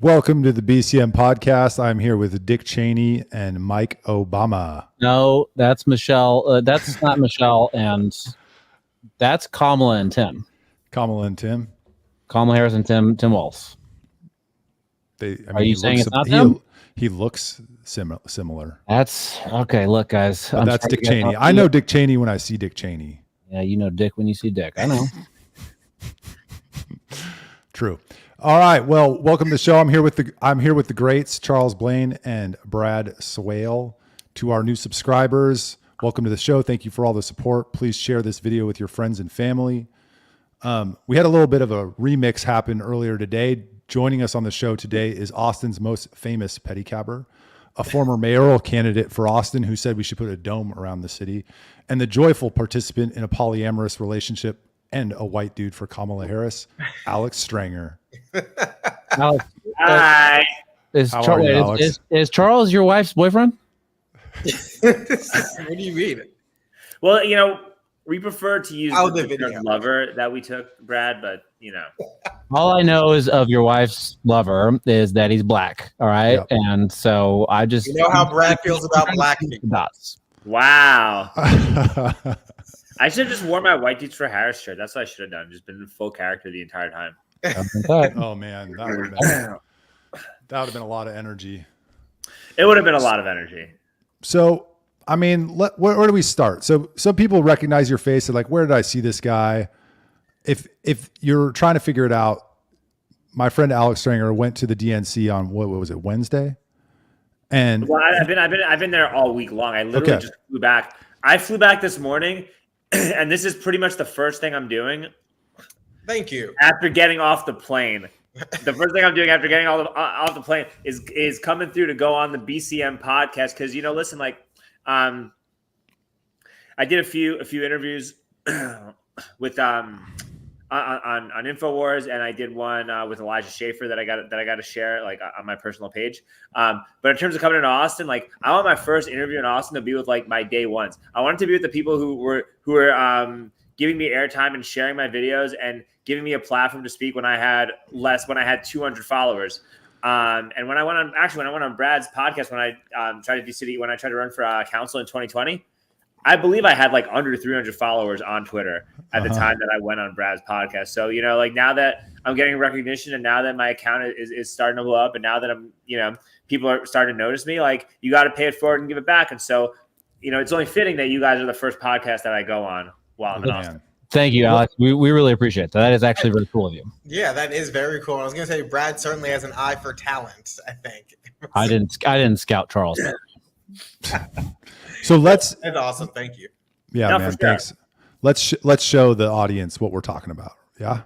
Welcome to the BCM Podcast. I'm here with Dick Cheney and Mike Obama. No, that's Michelle. That's not Michelle, and that's Kamala and Tim. Kamala and Tim. Kamala Harris and Tim Walz. Are you saying it's not them? He looks similar. That's okay. Look, guys, that's Dick Cheney. I know Dick Cheney when I see Dick Cheney. Yeah, you know Dick when you see Dick. I know. True. All right. Well, welcome to the show. I'm here with the greats, Charles Blain and Brad Swail. To our new subscribers, welcome to the show. Thank you for all the support. Please share this video with your friends and family. We had a little bit of a remix happen earlier today. Joining us on the show today is Austin's most famous pedicabber, a former mayoral candidate for Austin who said we should put a dome around the city, and the joyful participant in a polyamorous relationship and a white dude for Kamala Harris, Alex Strenger. Alex, hi. Is Charles your wife's boyfriend? What do you mean? Well, you know, we prefer to use the lover that we took, Brad, but you know. All I know is of your wife's lover is that he's black. All right. Yep. And so I just how Brad feels about black people. Wow. I should have just worn my white dudes for Harris shirt. That's what I should have done. Just been in full character the entire time. Oh man, that would have been a lot of energy. It would have been a lot of energy. So, I mean, where do we start? So some people recognize your face. They're like, where did I see this guy? If you're trying to figure it out, my friend Alex Strenger went to the DNC on what was it, Wednesday? And well, I've been there all week long. I literally just flew back. I flew back this morning, and this is pretty much the first thing I'm doing. Thank you. After getting off the plane, the first thing I'm doing after getting off the plane is coming through to go on the BCM podcast because listen, like, I did a few interviews with on InfoWars, and I did one with Elijah Schaefer that I got to share like on my personal page. But in terms of coming to Austin, like I want my first interview in Austin to be with like my day ones. I want it to be with the people who were giving me airtime and sharing my videos and giving me a platform to speak when I had 200 followers. And when I went on Brad's podcast, when I tried to run for council in 2020, I believe I had like under 300 followers on Twitter at the time that I went on Brad's podcast. So, like now that I'm getting recognition and now that my account is starting to blow up and now that I'm, people are starting to notice me, like you got to pay it forward and give it back. And so, it's only fitting that you guys are the first podcast that I go on while I'm in Austin. Thank you, Alex. We really appreciate that. That is actually very cool of you. Yeah, that is very cool. I was going to say Brad certainly has an eye for talent, I think. I didn't scout Charles. So that's awesome. Thank you. Yeah, no, man. Sure. Thanks. Let's show the audience what we're talking about. Yeah.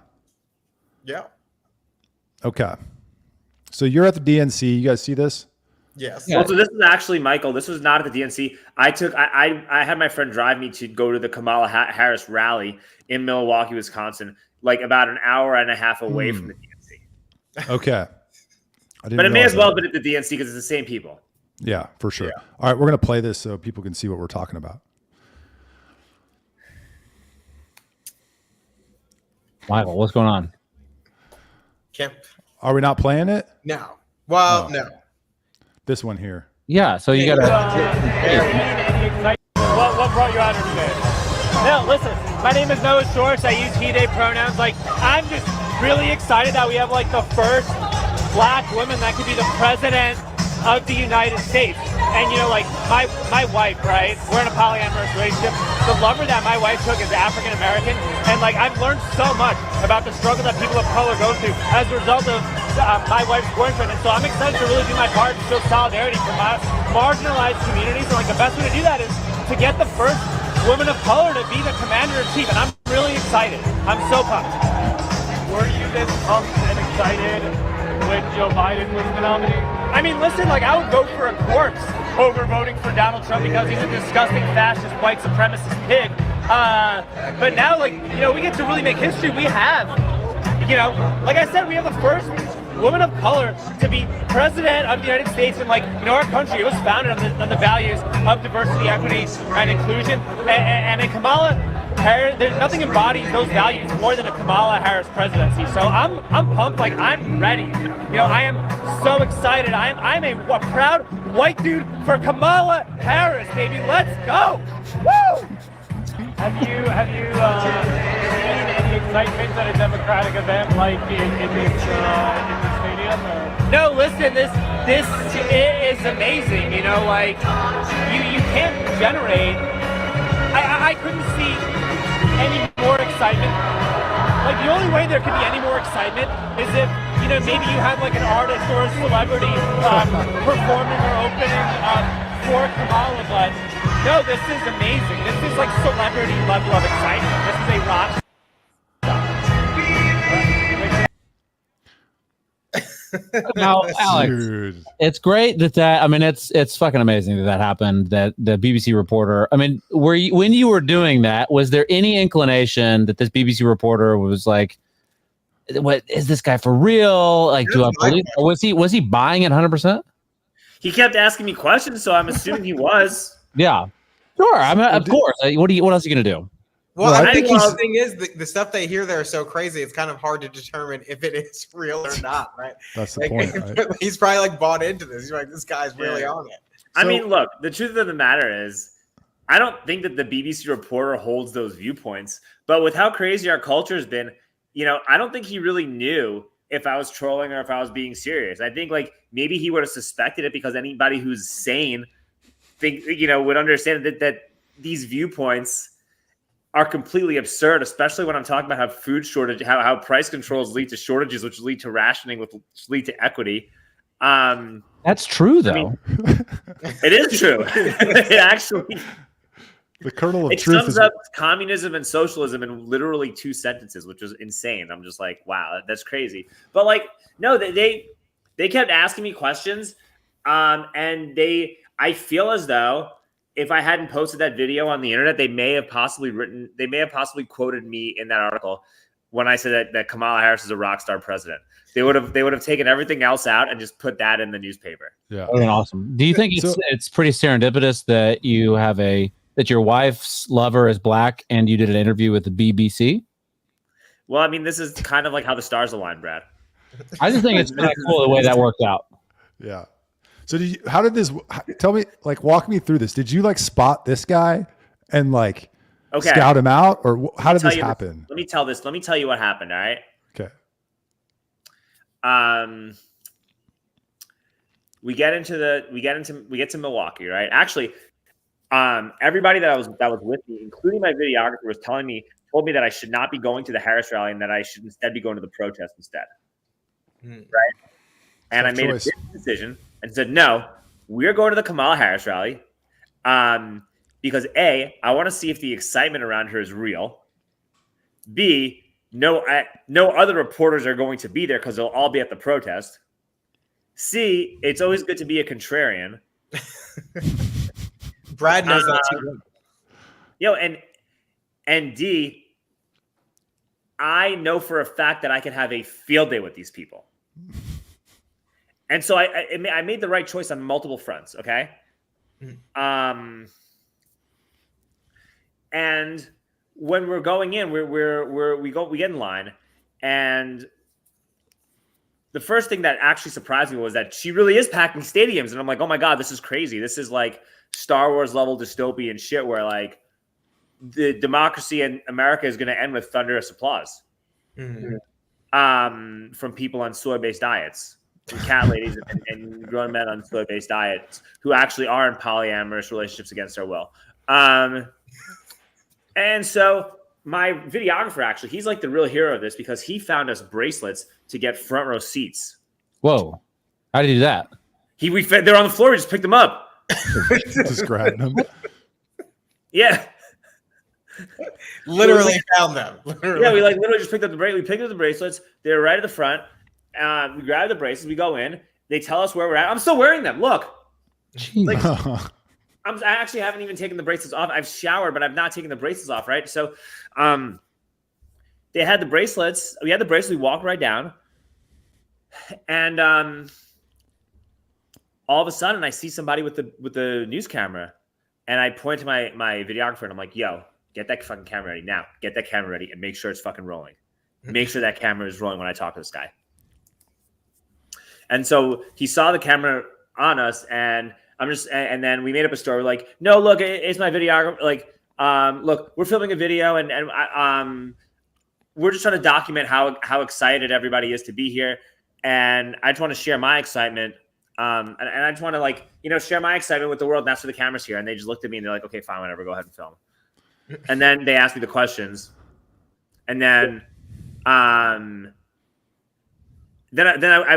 Yeah. Okay. So you're at the DNC. You guys see this? Yes. Well, so this is actually Michael. This was not at the DNC. I had my friend drive me to go to the Kamala Harris Rally in Milwaukee, Wisconsin, like about an hour and a half away from the DNC. Okay. But it may as well have been at the DNC because it's the same people. Yeah, for sure. Yeah. All right, we're going to play this so people can see what we're talking about. Michael, what's going on? Are we not playing it? No. Well, no. This one here. Yeah, so you got to... What brought you out here today? No, listen, my name is Noah Shorts. I use he, they pronouns. Like, I'm just really excited that we have, like, the first black woman that could be the president of the United States. And like my wife, right? We're in a polyamorous relationship. The lover that my wife took is African American, and like I've learned so much about the struggle that people of color go through as a result of my wife's boyfriend. And so I'm excited to really do my part to show solidarity for my marginalized communities. And like the best way to do that is to get the first woman of color to be the commander-in-chief. And I'm really excited. I'm so pumped. Were you this pumped and excited when Joe Biden was the nominee? I mean, listen, like I would go for a corpse over voting for Donald Trump because he's a disgusting fascist, white supremacist pig. But now, like, we get to really make history. We have, like I said, we have the first woman of color to be president of the United States. And like, our country, it was founded on the values of diversity, equity, and inclusion. And Kamala there's nothing embodies those values more than a Kamala Harris presidency. So I'm pumped. Like, I'm ready. You know, I am so excited. I'm a proud white dude for Kamala Harris, baby. Let's go. Woo! Have you seen any excitement at a Democratic event like in this stadium? Or? No, listen, this is amazing. You know, like you can't generate. I couldn't see any more excitement. Like, the only way there could be any more excitement is if, you know, maybe you had like an artist or a celebrity performing or opening for Kamala, but no, this is amazing. This is like celebrity level of excitement. This is a rock. Now, Alex, Dude. it's great that I mean, it's fucking amazing that happened. That the BBC reporter. I mean, when you were doing that, was there any inclination that this BBC reporter was like, "What is this guy for real? Like, do I believe? Or was he buying it 100%?" He kept asking me questions, so I'm assuming he was. Yeah, sure. I mean, of course. What else are you gonna do? Well, Well, I think well- the thing is, the stuff they hear there is so crazy. It's kind of hard to determine if it is real or not, right? That's the Like, point, right? he's probably like bought into this. He's like, this guy's really on it. I So- mean, look, the truth of the matter is, I don't think that the BBC reporter holds those viewpoints. But with how crazy our culture has been, you know, I don't think he really knew if I was trolling or if I was being serious. I think like maybe he would have suspected it because anybody who's sane would understand that these viewpoints are completely absurd, especially when I'm talking about how food shortage, how price controls lead to shortages, which lead to rationing, which lead to equity. That's true, though. It is true. It actually, The kernel of it truth sums is up communism and socialism in literally 2 sentences, which is insane. I'm just like, wow, that's crazy. But like, no, they kept asking me questions, and I feel as though if I hadn't posted that video on the internet, they may have possibly quoted me in that article when I said that Kamala Harris is a rock star president. They would have taken everything else out and just put that in the newspaper. yeah. That would have been awesome. Do you think it's pretty serendipitous that you have that your wife's lover is black and you did an interview with the BBC? Well, I mean, this is kind of like how the stars align, Brad. I just think it's kind of cool the way that worked out. Yeah. So how did this tell me, like, walk me through this? Did you like spot this guy and like scout him out, or how did this happen? Let me tell you what happened. All right. Okay. We get to Milwaukee, right? Actually, everybody that was with me, including my videographer, told me that I should not be going to the Harris rally and that I should instead be going to the protest instead. Right. And I made a decision and said, no, we're going to the Kamala Harris rally. Because A, I want to see if the excitement around her is real. B, no other reporters are going to be there because they'll all be at the protest. C, it's always good to be a contrarian. Brad knows that too. And D, I know for a fact that I can have a field day with these people. And so I made the right choice on multiple fronts. Okay. And when we're going in, we get in line, and the first thing that actually surprised me was that she really is packing stadiums, and I'm like, oh my god, this is crazy. This is like Star Wars level dystopian shit, where like the democracy in America is going to end with thunderous applause from people on soy-based diets. Cat ladies and grown men on soy-based diets who actually are in polyamorous relationships against their will. And so my videographer, actually, he's like the real hero of this because he found us bracelets to get front row seats. Whoa. How did you do that? They're on the floor. We just picked them up. Just grabbed him. Yeah. Literally found them. Literally. Yeah, we like literally just picked up the bracelets. We picked up the bracelets. They're right at the front. We grab the bracelets. We go in. They tell us where we're at. I'm still wearing them. Look. Like, I actually haven't even taken the bracelets off. I've showered, but I've not taken the bracelets off, right? So they had the bracelets. We had the bracelets. We walked right down. And all of a sudden, I see somebody with the news camera. And I point to my videographer, and I'm like, yo, get that fucking camera ready now. Get that camera ready and make sure it's fucking rolling. Make sure that camera is rolling when I talk to this guy. And so he saw the camera on us, and and then we made up a story like, no, look, it's my videographer. Like, look, we're filming a video, and we're just trying to document how excited everybody is to be here. And I just want to share my excitement. And I just want to share my excitement with the world. And that's why the camera's here. And they just looked at me and they're like, okay, fine, whatever, go ahead and film. And then they asked me the questions. And then I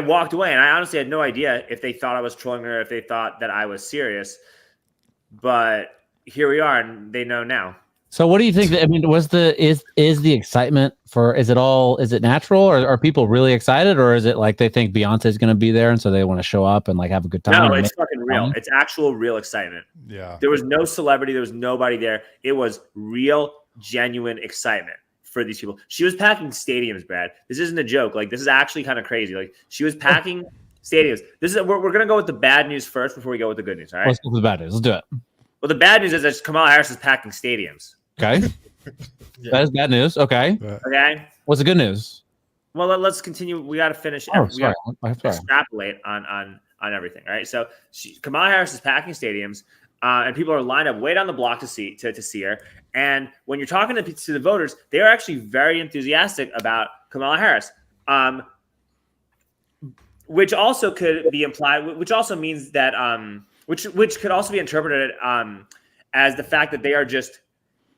walked away, and I honestly had no idea if they thought I was trolling or if they thought that I was serious. But here we are, and they know now. So what do you think that, I mean, is the excitement is it natural, or are people really excited, or is it like they think Beyonce's going to be there and so they want to show up and like have a good time? No, it's fucking real. It's actual real excitement. Yeah. There was no celebrity. There was nobody there. It was real, genuine excitement for these people. She was packing stadiums, Brad. This isn't a joke. Like, this is actually kind of crazy. Like, she was packing stadiums. We're going to go with the bad news first before we go with the good news. All right. Let's go with the bad news. Let's do it. Well, the bad news is that Kamala Harris is packing stadiums. Okay. That is bad news. Okay. Okay. What's the good news? Well, let's continue. We got to finish. Oh, We sorry. gotta extrapolate on everything. All right. So Kamala Harris is packing stadiums, and people are lined up way down the block to see her. And when you're talking to the voters, they are actually very enthusiastic about Kamala Harris, which also could be implied, which also means that which could also be interpreted as the fact that they are just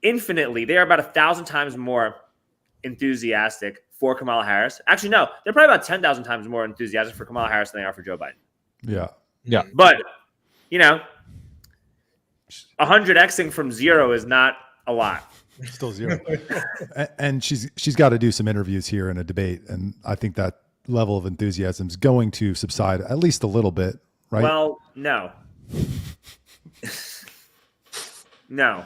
they are about 1,000 times more enthusiastic for Kamala Harris. Actually, no, they're probably about 10,000 times more enthusiastic for Kamala Harris than they are for Joe Biden. Yeah. Yeah. But 100xing from zero is not a lot. Still zero. And she's got to do some interviews here in a debate, and I think that level of enthusiasm is going to subside at least a little bit, right? Well, no. No.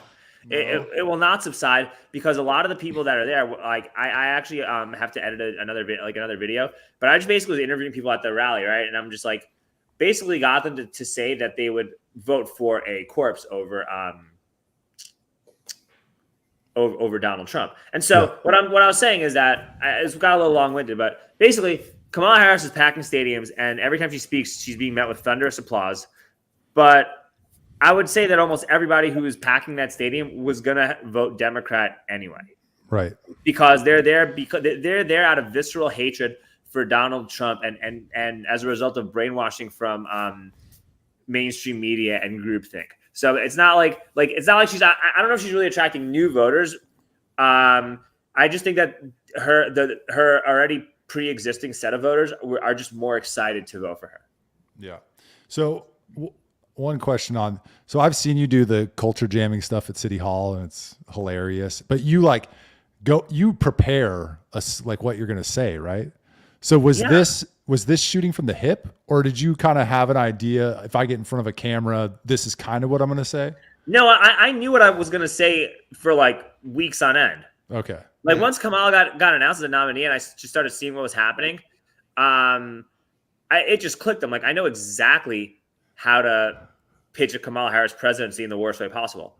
It will not subside, because a lot of the people that are there, like I actually have to edit another video, but I just basically was interviewing people at the rally, right? And I'm just like, basically got them to say that they would vote for a corpse over Donald Trump. And so what I was saying is that it's got a little long-winded, but basically Kamala Harris is packing stadiums, and every time she speaks, she's being met with thunderous applause. But I would say that almost everybody who is packing that stadium was going to vote Democrat anyway. Right. Because they're there out of visceral hatred for Donald Trump and as a result of brainwashing from mainstream media and groupthink. So it's not like she's, I don't know if she's really attracting new voters. I just think that her already pre-existing set of voters are just more excited to vote for her. Yeah. So one question so I've seen you do the culture jamming stuff at City Hall, and it's hilarious, but you prepare us like what you're going to say, right? So was this shooting from the hip, or did you kind of have an idea, if I get in front of a camera, this is kind of what I'm going to say? No, I knew what I was going to say for like weeks on end. Okay. Like once Kamala got announced as a nominee and I just started seeing what was happening, it just clicked. I'm like, I know exactly how to pitch a Kamala Harris presidency in the worst way possible.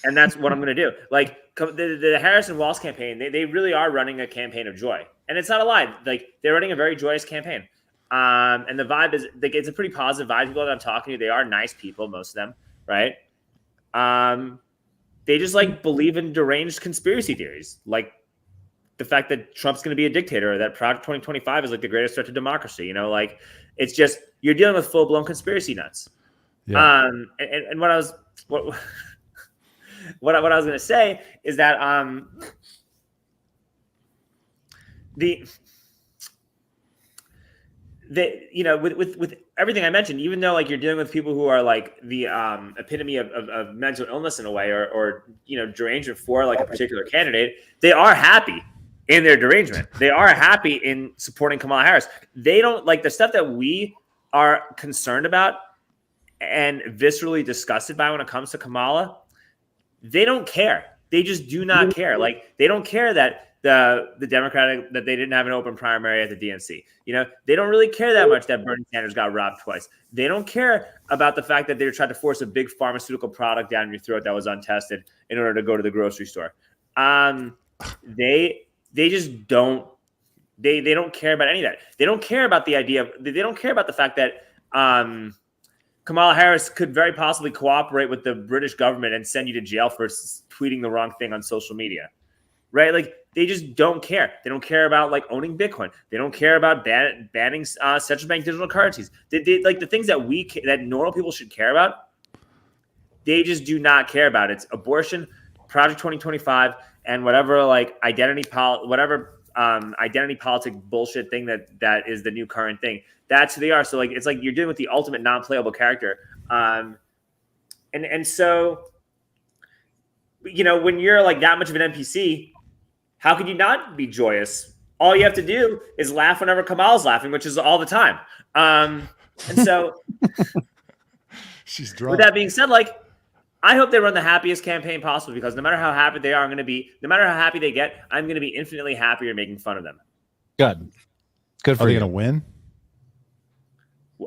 And that's what I'm going to do. Like the Harris and Walz campaign, they really are running a campaign of joy. And it's not a lie. Like they're running a very joyous campaign. And the vibe is, like, it's a pretty positive vibe. People that I'm talking to, they are nice people, most of them, right? They just like believe in deranged conspiracy theories. Like the fact that Trump's going to be a dictator, or that Project 2025 is like the greatest threat to democracy. Like it's just, you're dealing with full blown conspiracy nuts. Yeah. And what I was going to say is that with everything I mentioned, even though like you're dealing with people who are like the epitome of mental illness in a way, or derangement for like a particular candidate, they are happy in their derangement. They are happy in supporting Kamala Harris. They don't like the stuff that we are concerned about and viscerally disgusted by when it comes to Kamala. They don't care. They just do not care. Like they don't care that the Democratic that they didn't have an open primary at the DNC. They don't really care that much that Bernie Sanders got robbed twice. They don't care about the fact that they were trying to force a big pharmaceutical product down your throat that was untested in order to go to the grocery store. They just don't. They don't care about any of that. They don't care about the idea of. They don't care about the fact that Kamala Harris could very possibly cooperate with the British government and send you to jail for tweeting the wrong thing on social media, right? Like, they just don't care. They don't care about like owning Bitcoin. They don't care about banning central bank digital currencies. They like the things that normal people should care about. They just do not care about. It's abortion, Project 2025, and whatever like identity politic bullshit thing that is the new current thing. That's who they are. So like it's like you're dealing with the ultimate non-playable character. And so when you're like that much of an NPC, how could you not be joyous? All you have to do is laugh whenever Kamala's laughing, which is all the time. And so she's drunk. With that being said, like I hope they run the happiest campaign possible, because no matter how happy they are, no matter how happy they get, I'm going to be infinitely happier making fun of them. Good for Are they you. going to win?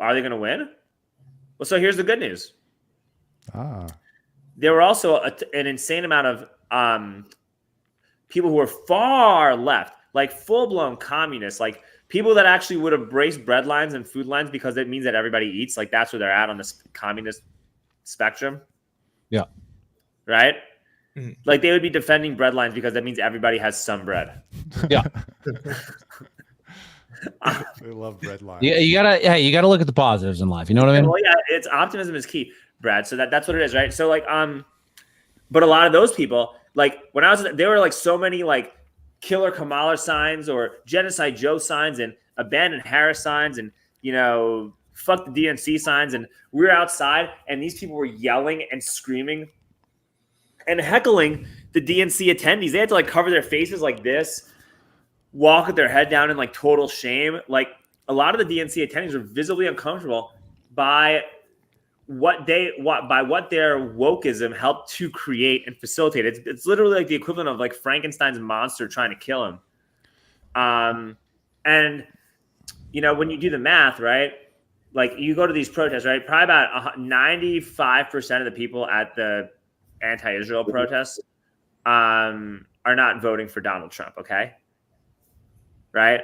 Are they going to win? Well, so here's the good news. There were also an insane amount of people who were far left, like full-blown communists, like people that actually would embrace bread lines and food lines because it means that everybody eats. Like that's where they're at on this communist spectrum. Yeah. Right? Mm-hmm. Like they would be defending bread lines because that means everybody has some bread. Yeah. They love bread lines. Yeah, you gotta look at the positives in life. You know what I mean? Well, yeah, it's optimism is key, Brad. So that's what it is, right? So like, but a lot of those people, like when I was, there were like so many like killer Kamala signs or genocide Joe signs and abandoned Harris signs and fuck the DNC signs, and we were outside and these people were yelling and screaming and heckling the DNC attendees. They had to like cover their faces like this, walk with their head down in like total shame. Like a lot of the DNC attendees were visibly uncomfortable by what their wokeism helped to create and facilitate. It's literally like the equivalent of like Frankenstein's monster trying to kill him. And when you do the math, right? Like you go to these protests, right? Probably about 95% of the people at the anti-Israel protests are not voting for Donald Trump. Okay. Right.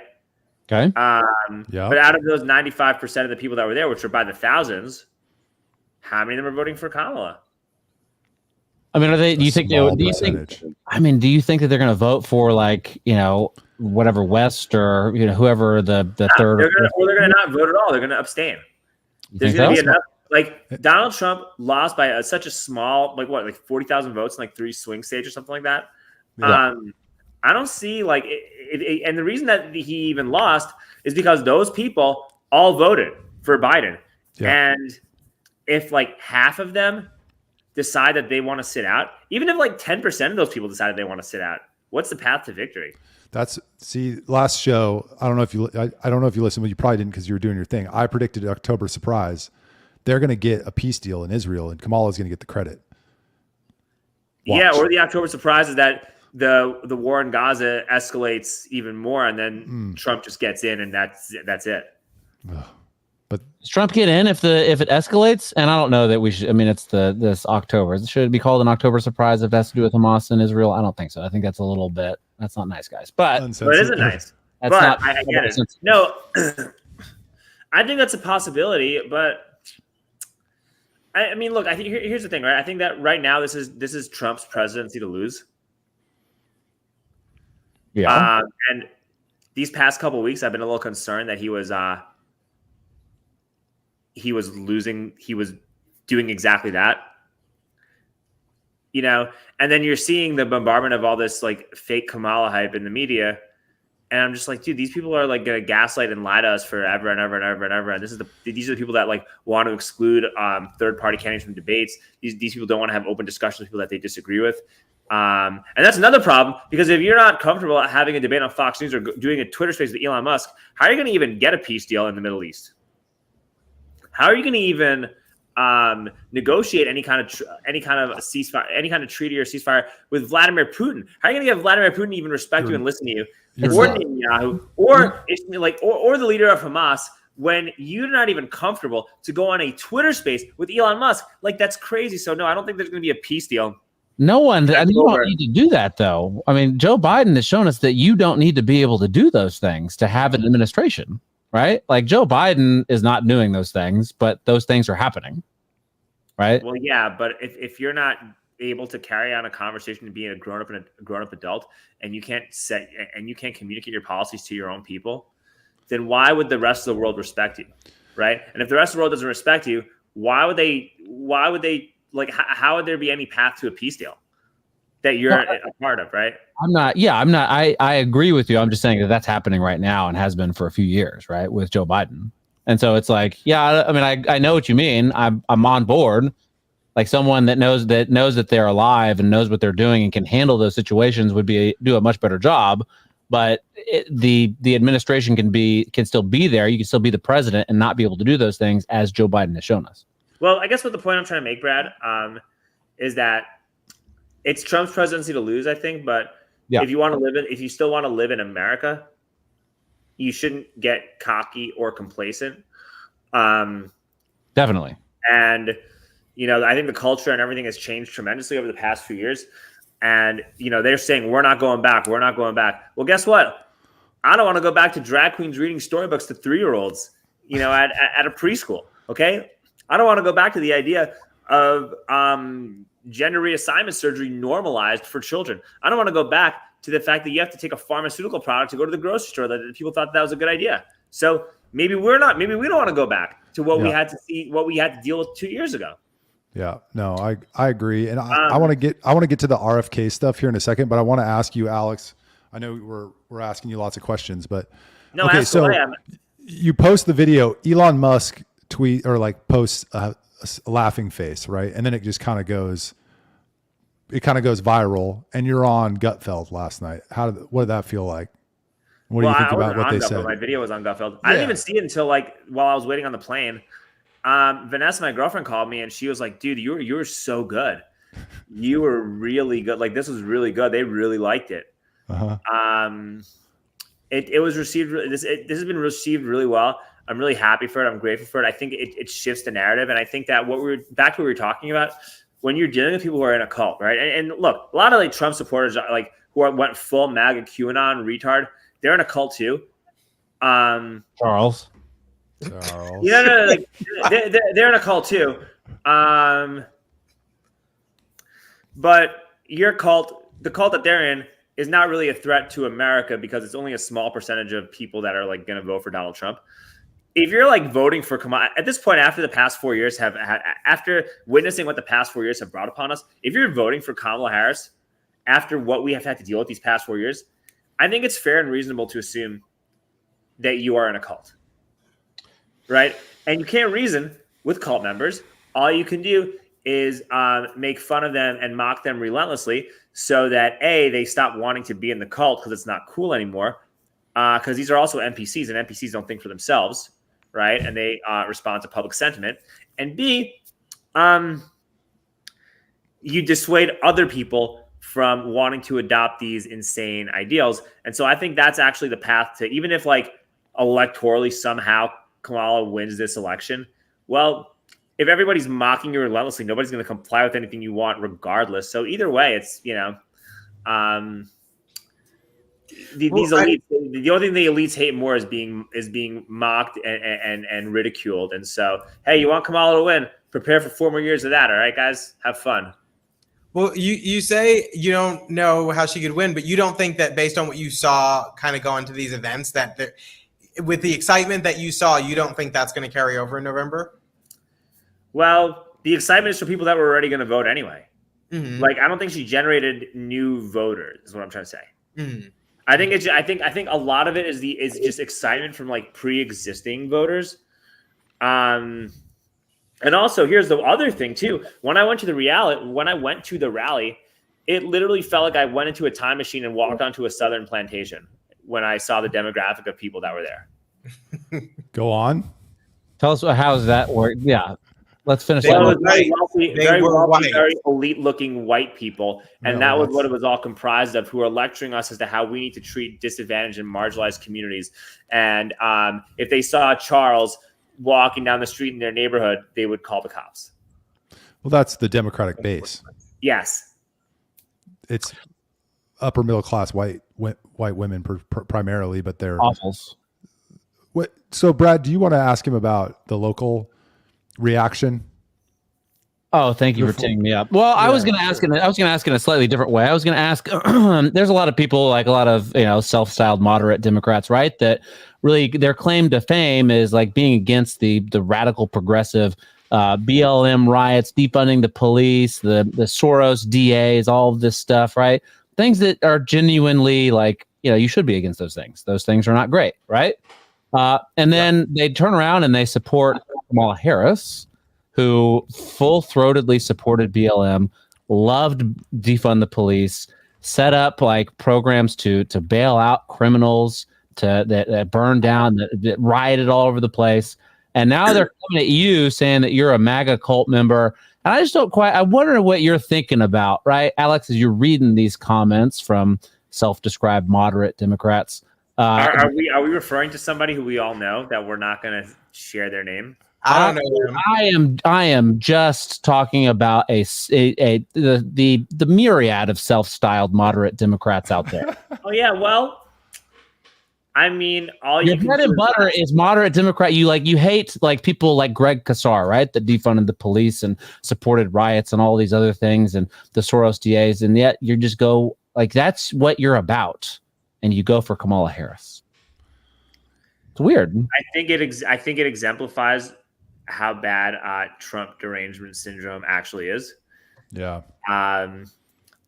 Okay. Yeah. But out of those 95% of the people that were there, which were by the thousands, how many of them are voting for Kamala? I mean, do you think that they're going to vote for like, whatever West or, whoever the third? They're going to not vote at all. They're going to abstain. There's going to be enough. Like Donald Trump lost by such a small, like 40,000 votes in like 3 swing states or something like that. Yeah. I don't see like and the reason that he even lost is because those people all voted for Biden. Yeah. And if like half of them decide that they want to sit out, even if like 10% of those people decided they want to sit out, what's the path to victory? Last show, I don't know if you listened, but you probably didn't because you were doing your thing. I predicted October surprise. They're going to get a peace deal in Israel and Kamala is going to get the credit. Watch. Yeah. Or the October surprise is that the war in Gaza escalates even more, and then Trump just gets in, and that's it. But does Trump get in if it escalates? And I don't know that we should. I mean, it's this October. Should it be called an October surprise if it has to do with Hamas and Israel? I don't think so. I think that's a little bit. That's not nice, guys. But it isn't nice. I get it. No, I think that's a possibility, but. I mean, look. I think here's the thing, right? I think that right now this is Trump's presidency to lose. Yeah. And these past couple of weeks, I've been a little concerned that he was losing. He was doing exactly that. And then you're seeing the bombardment of all this like fake Kamala hype in the media. And I'm just like, dude, these people are like going to gaslight and lie to us forever and ever and ever and ever. And these are the people that like want to exclude third-party candidates from debates. These people don't want to have open discussions with people that they disagree with. And that's another problem, because if you're not comfortable having a debate on Fox News or doing a Twitter space with Elon Musk, how are you going to even get a peace deal in the Middle East? How are you going to even negotiate any kind of ceasefire, any kind of treaty or ceasefire with Vladimir Putin? How are you going to get Vladimir Putin to even respect you and listen to you, or Netanyahu, or the leader of Hamas, when you're not even comfortable to go on a Twitter space with Elon Musk? Like, that's crazy. So no, I don't think there's going to be a peace deal. No one. I mean, you don't need to do that, though. I mean, Joe Biden has shown us that you don't need to be able to do those things to have an administration, right? Like, Joe Biden is not doing those things, but those things are happening, right? Well, yeah, but if you're not able to carry on a conversation and being a grown up adult, and you can't communicate your policies to your own people, then why would the rest of the world respect you, right? And if the rest of the world doesn't respect you, why would they? Like, how would there be any path to a peace deal that you're a part of, right? I'm not. I agree with you. I'm just saying that that's happening right now and has been for a few years, right, with Joe Biden. And so it's like, yeah, I mean, I know what you mean. I'm on board. Like, someone that knows that they're alive and knows what they're doing and can handle those situations would do a much better job. But the administration can still be there. You can still be the president and not be able to do those things, as Joe Biden has shown us. Well, I guess what the point I'm trying to make, Brad, is that it's Trump's presidency to lose, I think. But if you still want to live in America, you shouldn't get cocky or complacent. Definitely. And, I think the culture and everything has changed tremendously over the past few years. And, they're saying, we're not going back. We're not going back. Well, guess what? I don't want to go back to drag queens reading storybooks to 3-year-olds, at a preschool. Okay. I don't want to go back to the idea of gender reassignment surgery normalized for children. I don't want to go back to the fact that you have to take a pharmaceutical product to go to the grocery store, that people thought that was a good idea. So maybe we don't want to go back to what we had to see, what we had to deal with 2 years ago. Yeah, no, I agree. And I want to get to the RFK stuff here in a second, but I want to ask you, Alex, I know we're asking you lots of questions, but no, okay, so you post the video, Elon Musk tweet or posts a laughing face, right? And then it just kind of goes viral, and you're on Gutfeld last night. What did that feel like? What do you think about what they said? My video was on Gutfeld. I didn't even see it until while I was waiting on the plane. Vanessa, my girlfriend, called me and she was like, dude, you were so good. You were really good. Like, this was really good. They really liked it. Uh-huh. It was received. This has been received really well. I'm really happy for it. I'm grateful for it. I think it shifts the narrative. And I think that back to what we were talking about, when you're dealing with people who are in a cult, right? And look, a lot of Trump supporters went full MAGA QAnon retard. They're in a cult too. Charles. They're in a cult too. But your cult, the cult that they're in, is not really a threat to America because it's only a small percentage of people that are going to vote for Donald Trump. If you're voting for Kamala at this point, after the past 4 years after witnessing what the past 4 years have brought upon us, if you're voting for Kamala Harris after what we have had to deal with these past 4 years, I think it's fair and reasonable to assume that you are in a cult, right? And you can't reason with cult members. All you can do is make fun of them and mock them relentlessly, so that they stop wanting to be in the cult because it's not cool anymore. Because these are also NPCs, and NPCs don't think for themselves, right? And they respond to public sentiment. And B, you dissuade other people from wanting to adopt these insane ideals. And so I think that's actually the path to, even if electorally somehow Kamala wins this election, well, if everybody's mocking you relentlessly, nobody's going to comply with anything you want regardless. So either way, it's, these elites, the only thing the elites hate more is being mocked and ridiculed. And so, hey, you want Kamala to win? Prepare for 4 more years of that. All right, guys, have fun. Well, you say you don't know how she could win, but you don't think that based on what you saw kind of going to these events, that with the excitement that you saw, you don't think that's going to carry over in November? Well, the excitement is for people that were already going to vote anyway. Mm-hmm. I don't think she generated new voters, is what I'm trying to say. Mm-hmm. I think a lot of it is just excitement from pre-existing voters. And also, here's the other thing too. When I went to the rally, it literally felt like I went into a time machine and walked onto a southern plantation when I saw the demographic of people that were there. Go on. Tell us how does that work? Yeah. Let's finish They that. Well, were it was very white. wealthy, They very were wealthy, white. very elite-looking white people, and No, that was that's- what it was all comprised of. Who are lecturing us as to how we need to treat disadvantaged and marginalized communities. And if they saw Charles walking down the street in their neighborhood, they would call the cops. Well, that's the Democratic base. Yes. It's upper middle class white women primarily, but they're Awfuls. what. So, Brad, do you want to ask him about the local reaction? Oh, thank you for teeing me up. Well, I was going to ask in a slightly different way. I was going to ask, there's a lot of people, like a lot of, self-styled moderate Democrats, right? That really their claim to fame is like being against the radical progressive BLM riots, defunding the police, the Soros DAs, all of this stuff, right? Things that are genuinely like, you should be against those things. Those things are not great, right? And then they turn around and they support Kamala Harris, who full-throatedly supported BLM, loved defund the police, set up like programs to bail out criminals that burned down, that rioted all over the place. And now they're coming at you saying that you're a MAGA cult member. And I just don't quite, I wonder what you're thinking about, right, Alex, as you're reading these comments from self-described moderate Democrats. Are we referring to somebody who we all know that we're not going to share their name? I don't know them. I am just talking about the myriad of self-styled moderate Democrats out there. Oh yeah, well, I mean, all Your you can bread do and butter is moderate Democrat. You hate like people like Greg Kassar, right? That defunded the police and supported riots and all these other things and the Soros DAs, and yet you just go like that's what you're about, and you go for Kamala Harris. It's weird. I think it exemplifies how bad Trump derangement syndrome actually is. Yeah.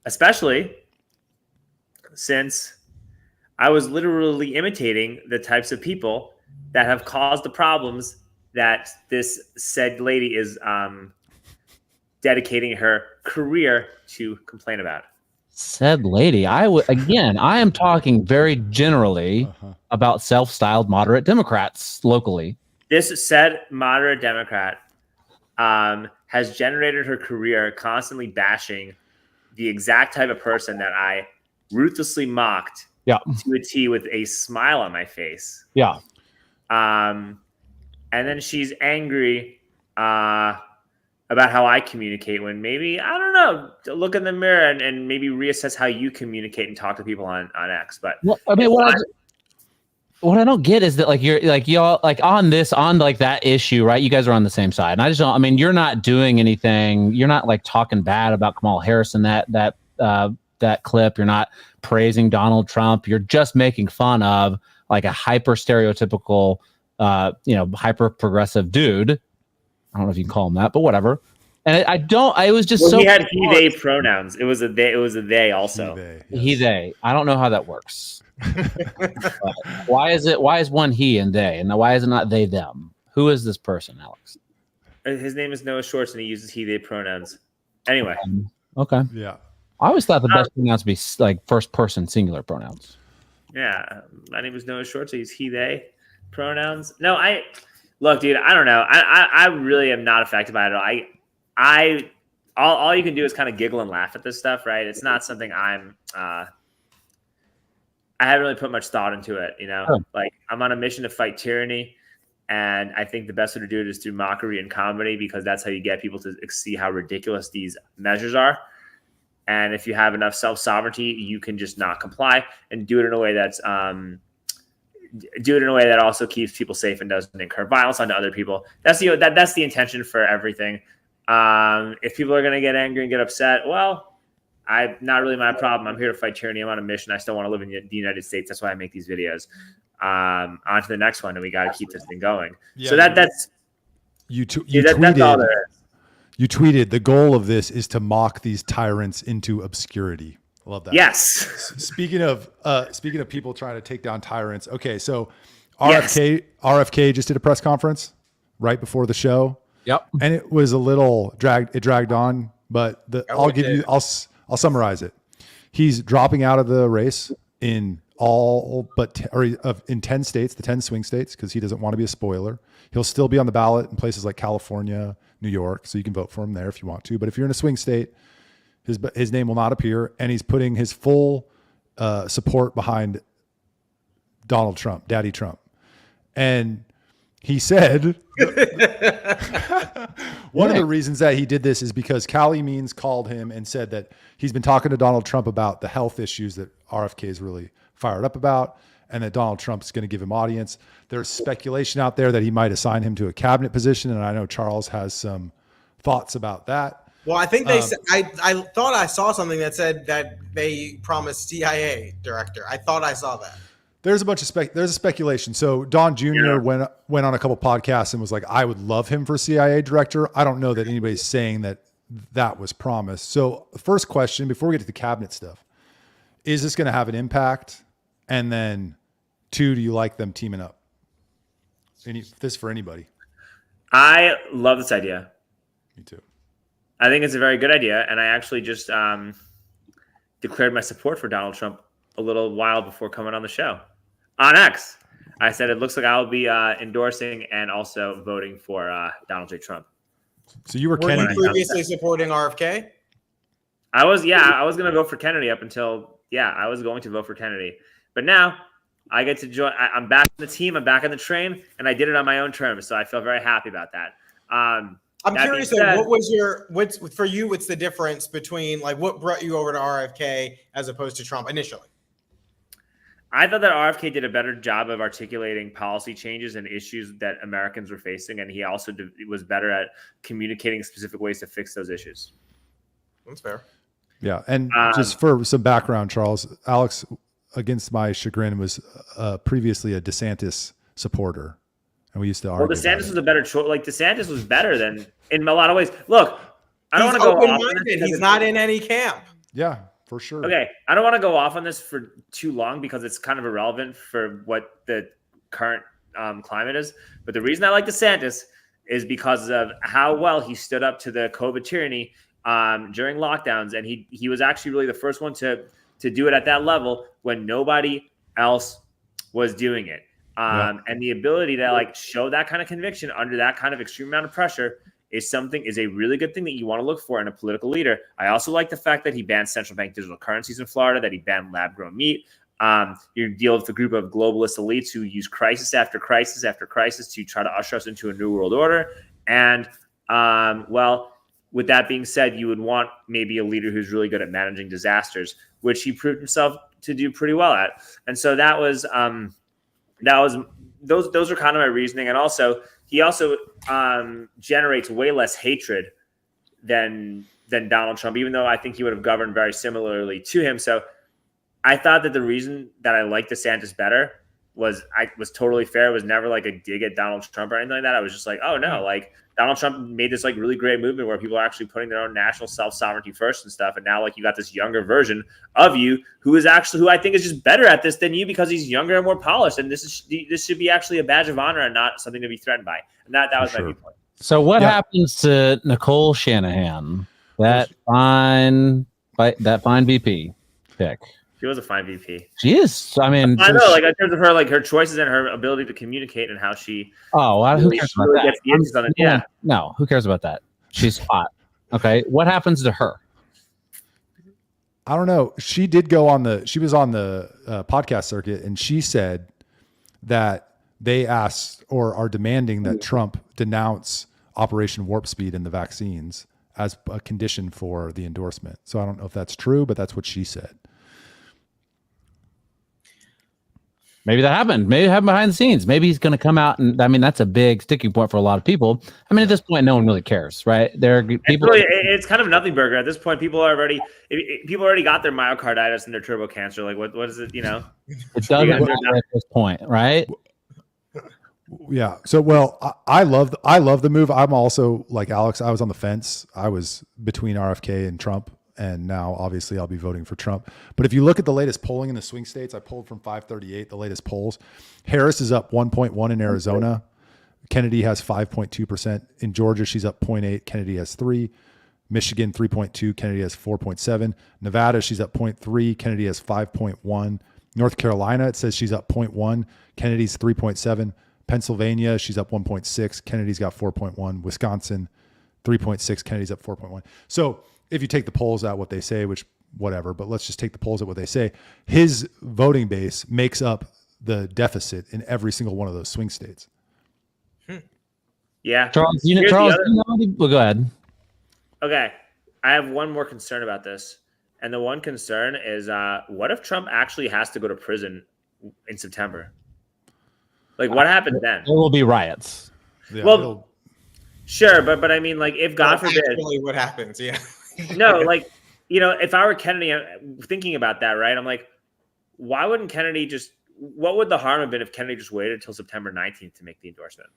Especially since I was literally imitating the types of people that have caused the problems that this said lady is dedicating her career to complain about. Said lady, I am talking very generally about self-styled moderate Democrats locally. This said moderate Democrat has generated her career constantly bashing the exact type of person that I ruthlessly mocked to a T with a smile on my face. Yeah. And then she's angry about how I communicate when maybe, I don't know, look in the mirror and maybe reassess how you communicate and talk to people on X. But well, I mean, what I don't get is that y'all on that issue, right? You guys are on the same side. And I just don't, I mean, you're not doing anything. You're not like talking bad about Kamala Harris in that clip. You're not praising Donald Trump. You're just making fun of like a hyper stereotypical, hyper progressive dude. I don't know if you can call him that, but whatever. And it was just so. He had he, they pronouns. It was a they also. He, they. I don't know how that works. Why is one he and they, and why is it not they, them? Who is this person, Alex? His name is Noah Schwartz, and he uses he, they pronouns. Anyway. Okay. Yeah. I always thought the best pronouns would be like first person singular pronouns. Yeah. My name is Noah Schwartz. I use he, they pronouns. No, look, dude, I don't know. I really am not affected by it at all. All you can do is kind of giggle and laugh at this stuff, right? It's not something I haven't really put much thought into it, Sure. Like I'm on a mission to fight tyranny. And I think the best way to do it is through mockery and comedy, because that's how you get people to see how ridiculous these measures are. And if you have enough self-sovereignty, you can just not comply and do it in a way that's that also keeps people safe and doesn't incur violence onto other people. That's the intention for everything. If people are going to get angry and get upset, well, not really my problem. I'm here to fight tyranny. I'm on a mission. I still want to live in the United States. That's why I make these videos. On to the next one, and we got to keep this thing going. Yeah, so that's tweeted. That's all there is. You tweeted the goal of this is to mock these tyrants into obscurity. I love that. Yes. Speaking of people trying to take down tyrants. Okay, so RFK just did a press conference right before the show. Yep. And it was a little dragged on, but I'll summarize it. He's dropping out of the race in all but in 10 states, the 10 swing states, because he doesn't want to be a spoiler. He'll still be on the ballot in places like California, New York, so you can vote for him there if you want to. But if you're in a swing state, his name will not appear, and he's putting his full support behind Donald Trump, Daddy Trump. And he said one of the reasons that he did this is because Callie Means called him and said that he's been talking to Donald Trump about the health issues that RFK is really fired up about, and that Donald Trump's going to give him audience. There's speculation out there that he might assign him to a cabinet position, and I know Charles has some thoughts about that. Well, I think they said, I thought I saw something that said that they promised CIA director. I thought I saw that. There's a bunch of there's a speculation. So Don Jr. went on a couple podcasts and was like, I would love him for CIA director. I don't know that anybody's saying that was promised. So the first question, before we get to the cabinet stuff, is this going to have an impact? And then 2, do you like them teaming up? This for anybody? I love this idea. Me too. I think it's a very good idea. And I actually just declared my support for Donald Trump a little while before coming on the show. On X, I said it looks like I'll be endorsing and also voting for Donald J. Trump. So you were Were Kennedy. you previously supporting RFK? I was going to vote for Kennedy up until, I was going to vote for Kennedy. But now I get to join. I'm back in the team. I'm back in the train, and I did it on my own terms. So I feel very happy about that. I'm curious though, what's for you? What's the difference between what brought you over to RFK as opposed to Trump initially? I thought that RFK did a better job of articulating policy changes and issues that Americans were facing, and he also was better at communicating specific ways to fix those issues. That's fair. Yeah, and just for some background, Charles, Alex, against my chagrin, was previously a DeSantis supporter, and we used to argue. Well, DeSantis was a better choice. DeSantis was better than in a lot of ways. Look, I don't want to go off on this. He's not in any camp. Yeah, for sure. Okay, I don't want to go off on this for too long because it's kind of irrelevant for what the current climate is. But the reason I like DeSantis is because of how well he stood up to the COVID tyranny during lockdowns, and he was actually really the first one to do it at that level when nobody else was doing it. And the ability to show that kind of conviction under that kind of extreme amount of pressure is a really good thing that you want to look for in a political leader. I also like the fact that he banned central bank digital currencies in Florida, that he banned lab-grown meat. You deal with a group of globalist elites who use crisis after crisis after crisis to try to usher us into a new world order. And, with that being said, you would want maybe a leader who's really good at managing disasters, which he proved himself to do pretty well at. And so those are kind of my reasoning. And also, he also generates way less hatred than Donald Trump, even though I think he would have governed very similarly to him. So I thought that the reason that I liked DeSantis better was totally fair. It was never like a dig at Donald Trump or anything like that. I was just like, oh no, Donald Trump made this really great movement where people are actually putting their own national self-sovereignty first and stuff. And now you got this younger version of you who I think is just better at this than you because he's younger and more polished. And this should be actually a badge of honor and not something to be threatened by. And that was my viewpoint. So what happens to Nicole Shanahan, that fine VP pick? She was a fine VP. She is. I mean, I know, in terms of her choices and her ability to communicate and how she. Oh, who cares about that? Gets the answers on it. Yeah. No, who cares about that? She's hot. Okay, what happens to her? I don't know. She did go she was on the podcast circuit, and she said that they asked or are demanding that Trump denounce Operation Warp Speed and the vaccines as a condition for the endorsement. So I don't know if that's true, but that's what she said. Maybe that happened. Maybe it happened behind the scenes. Maybe he's going to come out, and that's a big sticking point for a lot of people. I mean, at this point, no one really cares, right? It's kind of nothing burger at this point. People already got their myocarditis and their turbo cancer. What is it? It doesn't matter at this point, right? Yeah. So, I love the move. I'm also like Alex. I was on the fence. I was between RFK and Trump. And now, obviously, I'll be voting for Trump. But if you look at the latest polling in the swing states, I pulled from 538, the latest polls. Harris is up 1.1 in Arizona. Kennedy has 5.2%. In Georgia, she's up 0.8. Kennedy has 3. Michigan, 3.2. Kennedy has 4.7. Nevada, she's up 0.3. Kennedy has 5.1. North Carolina, it says she's up 0.1. Kennedy's 3.7. Pennsylvania, she's up 1.6. Kennedy's got 4.1. Wisconsin, 3.6. Kennedy's up 4.1. So if you take the polls out what they say, which whatever, but let's just take the polls at what they say, his voting base makes up the deficit in every single one of those swing states. Yeah. Charles, well, go ahead. Okay. I have one more concern about this. And the one concern is what if Trump actually has to go to prison in September? Like, what happens then? There will be riots. Yeah, Well, sure, but I mean, like, if God forbid, actually what happens? Yeah. no, like, if I were Kennedy, I'm thinking about that, right? I'm like, why wouldn't Kennedy what would the harm have been if Kennedy just waited until September 19th to make the endorsement?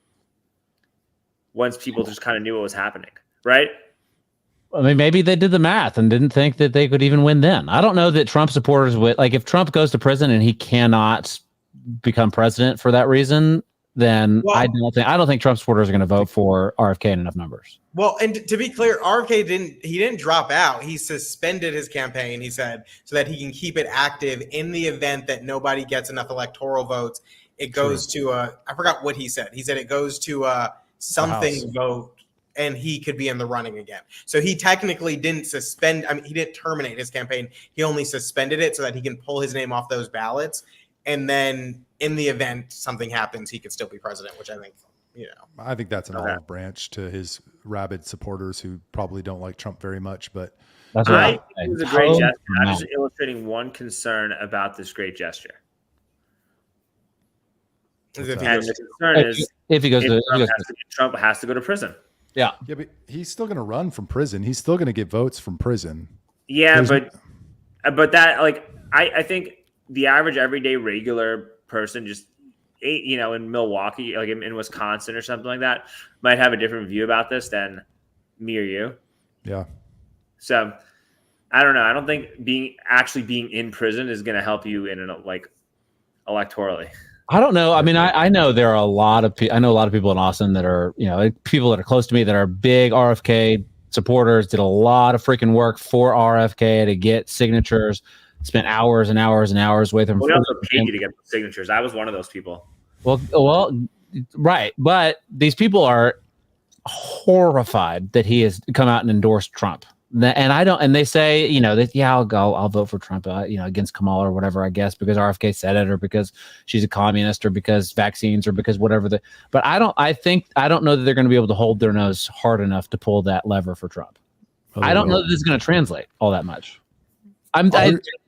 Once people just kind of knew what was happening, right? I mean, maybe they did the math and didn't think that they could even win then. I don't know that Trump supporters would, like, if Trump goes to prison and he cannot become president for that reason, then I don't think Trump supporters are going to vote for RFK in enough numbers. Well, and to be clear, RFK didn't drop out. He suspended his campaign, he said, so that he can keep it active in the event that nobody gets enough electoral votes. It goes to I forgot what he said. He said it goes to something vote, and he could be in the running again. So he technically didn't suspend. I mean, he didn't terminate his campaign. He only suspended it so that he can pull his name off those ballots. And then in the event something happens, he could still be president, which I think, I think that's an olive branch to his rabid supporters who probably don't like Trump very much. But That's I think it was a great gesture. I'm just illustrating one concern about this great gesture. And the concern is if he goes to Trump has to go to prison. Yeah, but he's still going to run from prison. He's still going to get votes from prison. Yeah, but that, like, I think the average everyday regular person just, in Milwaukee, like in Wisconsin or something like that, might have a different view about this than me or you. Yeah. So I don't know. I don't think being in prison is going to help you electorally. I don't know. I mean, I know there are a lot of people in Austin that are, people that are close to me that are big RFK supporters, did a lot of freaking work for RFK to get signatures, spent hours and hours and hours with him. We also paid you to get the signatures. I was one of those people. Well, right. But these people are horrified that he has come out and endorsed Trump. And they say, I'll vote for Trump, against Kamala or whatever, I guess, because RFK said it, or because she's a communist, or because vaccines, or because whatever. But I don't know that they're going to be able to hold their nose hard enough to pull that lever for Trump. I don't know that this is going to translate all that much. I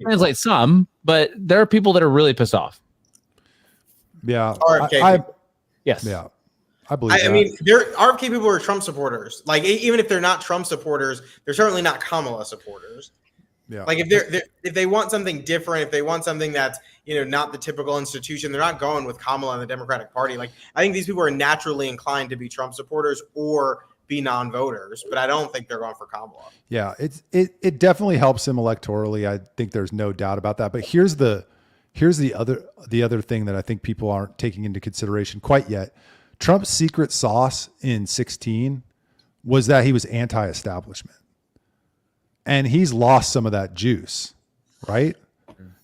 translate some, but there are people that are really pissed off. Yeah. RFK. Yes. Yeah. I believe that. I mean, there RFK people are Trump supporters. Like, even if they're not Trump supporters, they're certainly not Kamala supporters. Yeah. Like, if they want something different, if they want something that's, not the typical institution, they're not going with Kamala and the Democratic Party. Like, I think these people are naturally inclined to be Trump supporters or be non-voters, but I don't think they're going for Kamala. Yeah, it definitely helps him electorally. I think there's no doubt about that. But here's the other thing that I think people aren't taking into consideration quite yet. Trump's secret sauce in 2016 was that he was anti-establishment. And he's lost some of that juice, right?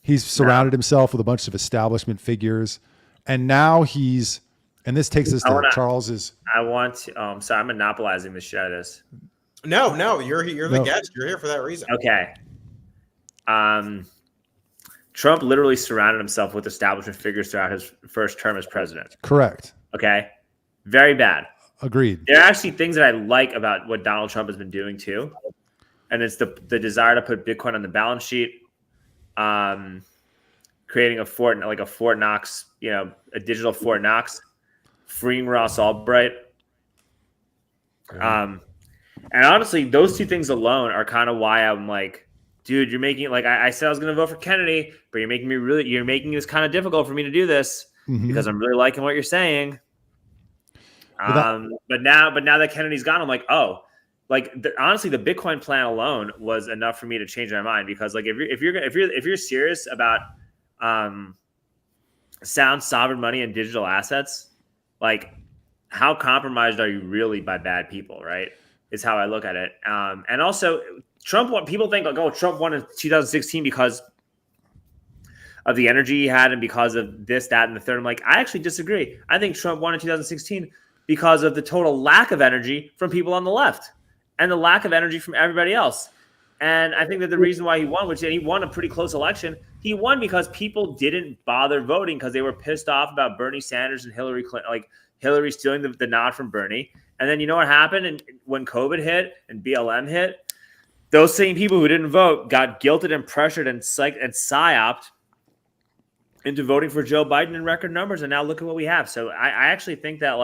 He's surrounded himself with a bunch of establishment figures. And now and this takes us to Charles's. I'm monopolizing the shit out of this. No, you're the guest. You're here for that reason. Okay. Trump literally surrounded himself with establishment figures throughout his first term as president. Correct. Okay. Very bad. Agreed. There are actually things that I like about what Donald Trump has been doing too. And it's the desire to put Bitcoin on the balance sheet, creating a Fort Knox, a digital Fort Knox, freeing Ross Albright. And honestly, those two things alone are kind of why I'm like, dude, you're making, like, I said I was going to vote for Kennedy, but you're making this kind of difficult for me to do this because I'm really liking what you're saying. But now that Kennedy's gone, I'm like, oh, like, honestly, the Bitcoin plan alone was enough for me to change my mind, because, like, if you're serious about sound sovereign money and digital assets, like, how compromised are you really by bad people, right? Is how I look at it. And also, people think, like, oh, Trump won in 2016 because of the energy he had and because of this, that, and the third. I'm like, I actually disagree. I think Trump won in 2016 because of the total lack of energy from people on the left and the lack of energy from everybody else. And I think that the reason why he won, which he won a pretty close election, he won because people didn't bother voting because they were pissed off about Bernie Sanders and Hillary Clinton, like Hillary stealing the nod from Bernie. And then you know what happened? And when COVID hit and BLM hit, those same people who didn't vote got guilted and pressured and psyoped into voting for Joe Biden in record numbers. And now look at what we have. So I actually think that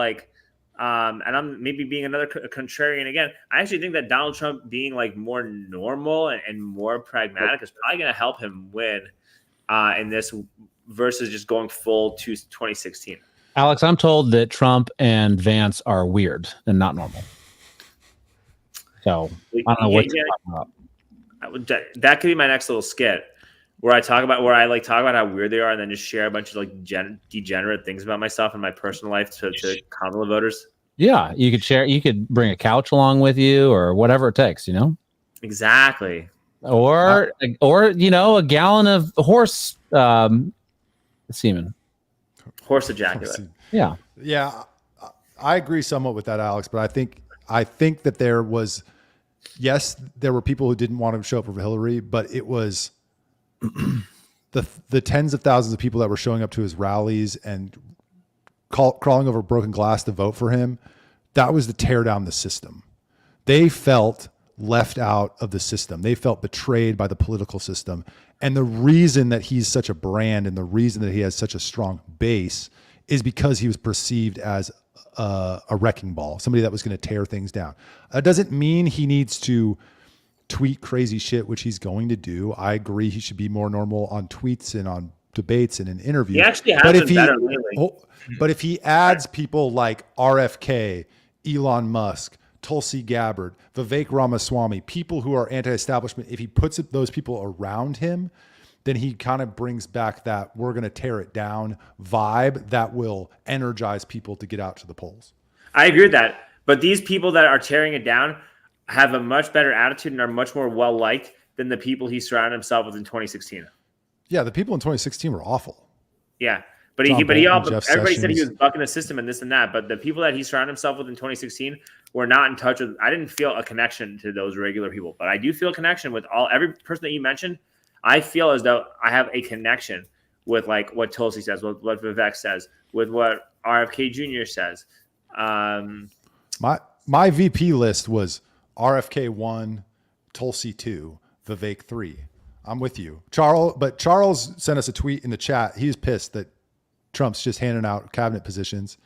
and I'm maybe being another contrarian again. I actually think that Donald Trump being like more normal and more pragmatic is probably going to help him win in this versus just going full to 2016. Alex, I'm told that Trump and Vance are weird and not normal. So I don't know what you're talking about. That could be my next little skit where I talk about how weird they are and then just share a bunch of like degenerate things about myself and my personal life to Kamala voters. Yeah, you could share. You could bring a couch along with you or whatever it takes, Exactly. Or a gallon of horse semen. Horse ejaculate. Yeah. Yeah, I agree somewhat with that, Alex. But I think that there was, yes, there were people who didn't want to show up for Hillary, but it was the tens of thousands of people that were showing up to his rallies and crawling over broken glass to vote for him. That was to tear down the system. They felt left out of the system. They felt betrayed by the political system. And the reason that he's such a brand and the reason that he has such a strong base is because he was perceived as a wrecking ball, somebody that was going to tear things down. That doesn't mean he needs to tweet crazy shit, which he's going to do. I agree he should be more normal on tweets and on debates and in interviews. He actually has been better lately. But if he adds people like RFK, Elon Musk, Tulsi Gabbard, Vivek Ramaswamy, people who are anti-establishment, if he puts those people around him, then he kind of brings back that we're going to tear it down vibe that will energize people to get out to the polls. I agree with that. But these people that are tearing it down have a much better attitude and are much more well-liked than the people he surrounded himself with in 2016. Yeah, the people in 2016 were awful. Yeah. But everybody said he was bucking the system and this and that. But the people that he surrounded himself with in 2016 were not in touch with. I didn't feel a connection to those regular people, but I do feel a connection with every person that you mentioned. I feel as though I have a connection with like what Tulsi says, what Vivek says, with what RFK Jr. says. My VP list was RFK 1, Tulsi 2, Vivek 3. I'm with you, Charles sent us a tweet in the chat. He's pissed that Trump's just handing out cabinet positions.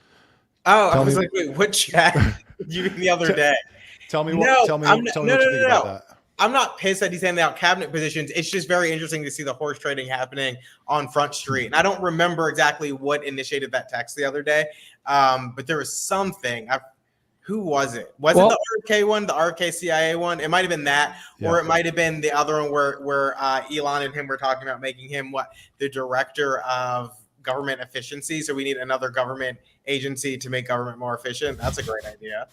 Oh, I was like, wait, what chat? You the other day. Tell me what you think about that. I'm not pissed that he's handing out cabinet positions. It's just very interesting to see the horse trading happening on Front Street. And I don't remember exactly what initiated that text the other day, but there was something. Who was it? Was it the RFK one, the RFK CIA one? It might have been that, or it might have been the other one where Elon and him were talking about making him the director of government efficiency. So we need another government agency to make government more efficient. That's a great idea.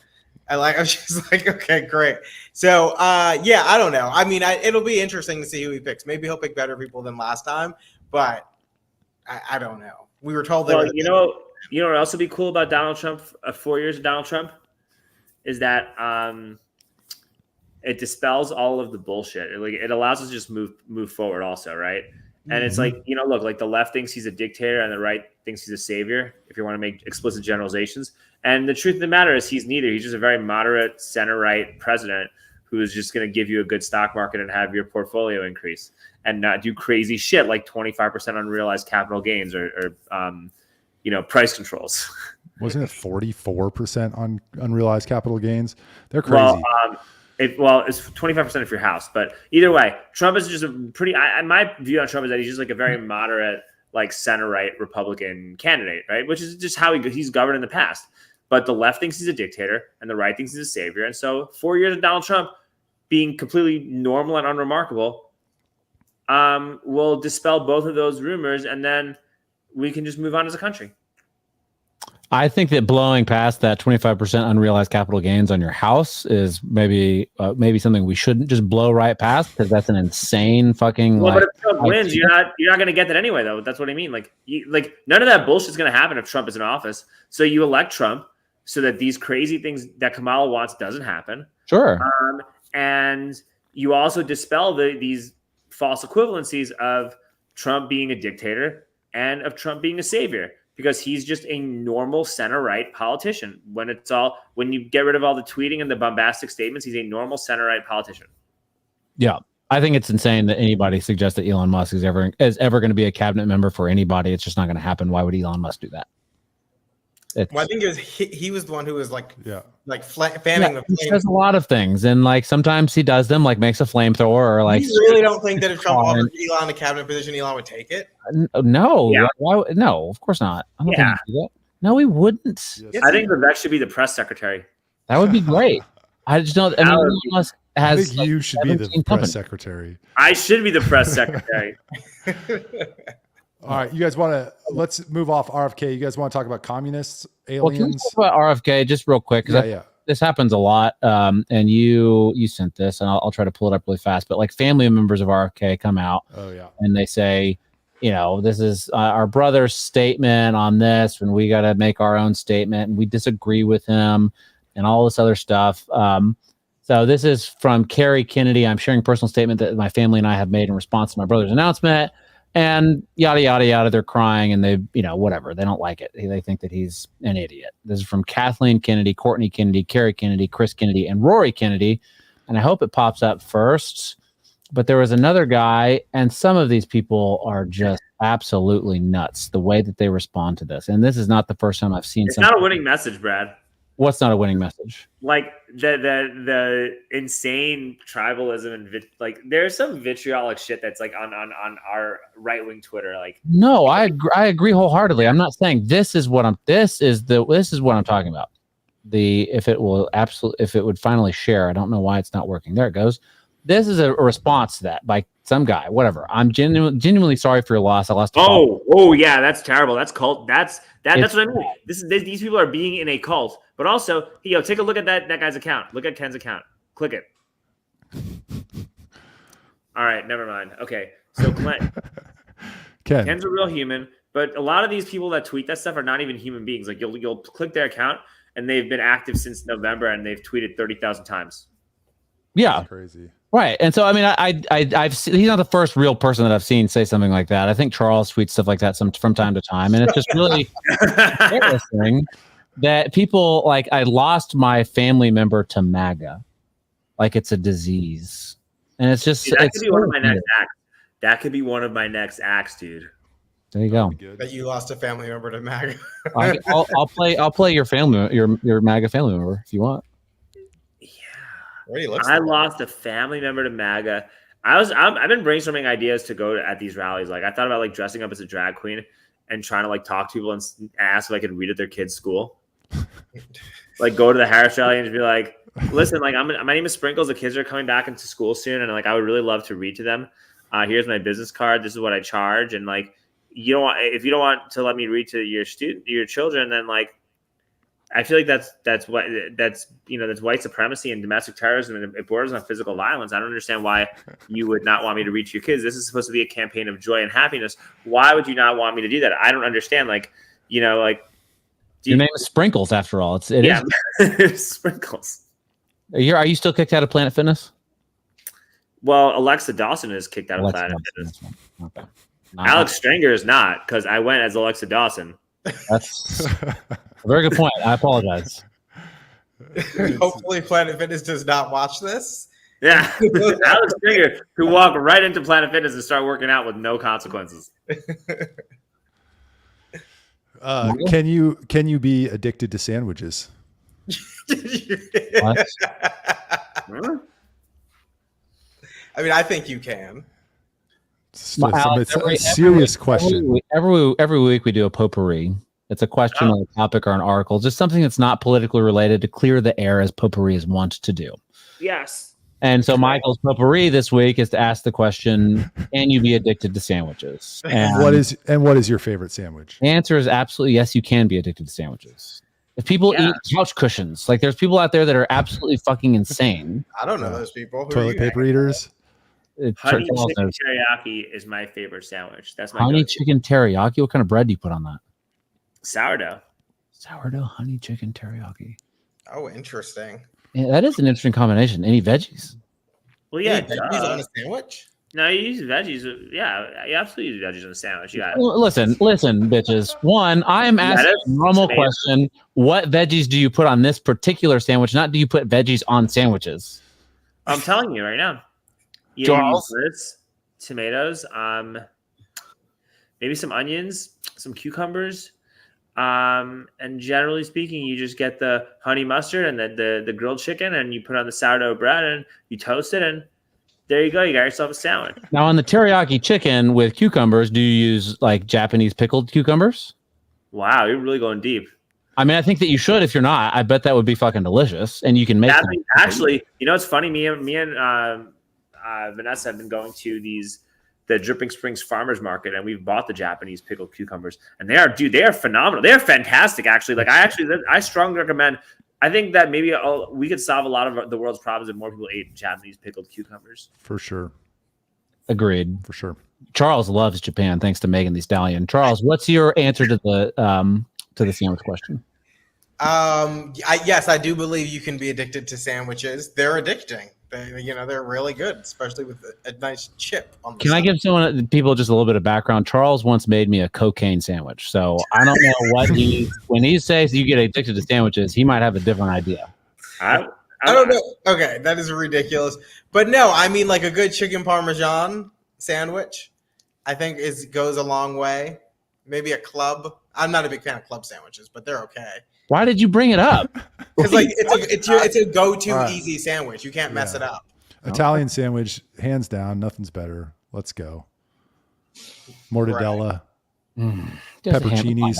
I was just like, okay, great. So, I don't know. I mean, it'll be interesting to see who he picks. Maybe he'll pick better people than last time, but I don't know. We were told that. You know what else would be cool about Donald Trump? 4 years of Donald Trump is that it dispels all of the bullshit. It allows us to just move forward, also, right? And it's like, look, like the left thinks he's a dictator and the right thinks he's a savior, if you want to make explicit generalizations. And the truth of the matter is he's neither. He's just a very moderate center-right president who is just going to give you a good stock market and have your portfolio increase and not do crazy shit like 25% unrealized capital gains or price controls. Wasn't it 44% on unrealized capital gains? They're crazy. It's 25% of your house, but either way, Trump is just a pretty. My view on Trump is that he's just like a very moderate, like center-right Republican candidate, right? Which is just how he's governed in the past. But the left thinks he's a dictator, and the right thinks he's a savior. And so, 4 years of Donald Trump being completely normal and unremarkable, will dispel both of those rumors, and then we can just move on as a country. I think that blowing past that 25% unrealized capital gains on your house is maybe something we shouldn't just blow right past, because that's an insane fucking. Well, like, but if Trump wins, you're not going to get that anyway, though. That's what I mean. Like none of that bullshit's going to happen if Trump is in office. So you elect Trump so that these crazy things that Kamala wants doesn't happen. Sure. And you also dispel these false equivalencies of Trump being a dictator and of Trump being a savior, because he's just a normal center-right politician. When you get rid of all the tweeting and the bombastic statements, he's a normal center-right politician. Yeah. I think it's insane that anybody suggests that Elon Musk is ever going to be a cabinet member for anybody. It's just not going to happen. Why would Elon Musk do that? Well, I think he was the one who was like Yeah, fanning the flame. he does a lot of things, and like sometimes he does them, like makes a flamethrower, or like. You really don't think that if Trump offered Elon a cabinet position, Elon would take it? No, Yeah. No, of course not. I don't think he'd do that. No, he wouldn't. Yes. I think Vivek should be the press secretary. That would be great. I just don't. I mean, Elon Musk I has. think you should be the 17 press companies. secretary. I should be the press secretary. All right, you guys let's move off RFK. You guys want to talk about communists, Well, can we aliens? talk about RFK just real quick? Because this happens a lot. And you sent this, and I'll try to pull it up really fast. But like family members of RFK come out. Oh yeah. And they say, this is our brother's statement on this, and we got to make our own statement, and we disagree with him, and all this other stuff. So this is from Kerry Kennedy. I'm sharing a personal statement that my family and I have made in response to my brother's announcement, and yada, yada, yada. They're crying, and they, whatever. They don't like it. They think that he's an idiot. This is from Kathleen Kennedy, Courtney Kennedy, Kerry Kennedy, Chris Kennedy, and Rory Kennedy. And I hope it pops up first. But there was another guy, and some of these people are just absolutely nuts, the way that they respond to this. And this is not the first time I've seen It's not a winning message, Brad. What's not a winning message? Like the insane tribalism and there's some vitriolic shit that's like on our right wing Twitter. Like, no, I agree wholeheartedly. I'm not saying this is what I'm talking about. If it would finally share, I don't know why it's not working. There it goes. This is a response to that by some guy, whatever. I'm genuinely sorry for your loss. I lost. Oh yeah, that's terrible. That's cult. That's what I mean. These people are being in a cult. But also, take a look at that guy's account. Look at Ken's account. Click it. All right, never mind. Okay, so Ken's a real human, but a lot of these people that tweet that stuff are not even human beings. Like you'll click their account, and they've been active since November, and they've tweeted 30,000 times. Yeah, that's crazy. Right. And so, I mean, I've seen, he's not the first real person that I've seen say something like that. I think Charles tweets stuff like that from time to time. And it's just really embarrassing that people like, I lost my family member to MAGA. Like it's a disease. And it's just, dude, that could be one of my next acts. That could be one of my next acts, dude. There you go. That you lost a family member to MAGA. I'll play your family, your MAGA family member if you want. I lost a family member to MAGA. I've been brainstorming ideas to go at these rallies. Like I thought about like dressing up as a drag queen and trying to like talk to people and ask if I could read at their kids' school. Like go to the Harris Rally and just be like, listen, like my name is Sprinkles. The kids are coming back into school soon, and like I would really love to read to them. Here's my business card. This is what I charge, and like if you don't want to let me read to your children, then like. I feel like that's white supremacy and domestic terrorism, and it borders on physical violence. I don't understand why you would not want me to reach your kids. This is supposed to be a campaign of joy and happiness. Why would you not want me to do that? I don't understand. Like, your name is Sprinkles after all. It is Sprinkles. Are you still kicked out of Planet Fitness? Well, Alexa Dawson is kicked out of Planet Fitness. Okay. Alex Strenger is not, because I went as Alexa Dawson. That's a very good point. I apologize. Hopefully Planet Fitness does not watch this. Yeah. Alex Strenger could walk right into Planet Fitness and start working out with no consequences. Can you be addicted to sandwiches? What? I mean, I think you can. It's a serious question. Every week we do a potpourri. It's a question or a topic or an article, just something that's not politically related to clear the air as potpourri is wont to do. Yes. And so Michael's potpourri this week is to ask the question, can you be addicted to sandwiches? And what is your favorite sandwich? the answer is absolutely yes, you can be addicted to sandwiches. If people eat couch cushions, like there's people out there that are absolutely fucking insane. I don't know those people. Who Toilet paper eaters? Honey chicken teriyaki is my favorite sandwich. That's my honey go-to. chicken teriyaki. What kind of bread do you put on that? Sourdough. Sourdough, honey chicken teriyaki. Oh, interesting. Yeah, that is an interesting combination. Any veggies? Well, yeah. Veggies on a sandwich? No, you use veggies. Yeah, you absolutely use veggies on a sandwich. You got it. Well, listen, bitches. One, I am asking a normal question. What veggies do you put on this particular sandwich? Not do you put veggies on sandwiches? I'm telling you right now. You use lettuce, tomatoes, maybe some onions, some cucumbers, and generally speaking, you just get the honey mustard and the grilled chicken, and you put on the sourdough bread, and you toast it, and there you go. You got yourself a sandwich. Now, on the teriyaki chicken with cucumbers, do you use like Japanese pickled cucumbers? Wow, you're really going deep. I mean, I think that you should. If you're not, I bet that would be fucking delicious, and you can make. Actually, you know, it's funny. Me and Vanessa have been going to the Dripping Springs Farmers Market, and we've bought the Japanese pickled cucumbers, and they are phenomenal. They are fantastic, actually. Like I strongly recommend. I think that maybe we could solve a lot of the world's problems if more people ate Japanese pickled cucumbers. For sure. Agreed. For sure. Charles loves Japan, thanks to Megan Thee Stallion. Charles, what's your answer to the sandwich question? Yes, I do believe you can be addicted to sandwiches. They're addicting. They're really good, especially with a nice chip on the Can side. I give people just a little bit of background? Charles once made me a cocaine sandwich, so I don't know what when he says you get addicted to sandwiches, he might have a different idea. I don't know. Okay, that is ridiculous. But no, I mean like a good chicken parmesan sandwich, I think goes a long way. Maybe a club. I'm not a big fan of club sandwiches, but they're okay. Why did you bring it up? Because like it's a go-to easy sandwich. You can't mess it up. Italian sandwich, hands down, nothing's better. Let's go. Mortadella, pepperoncinis,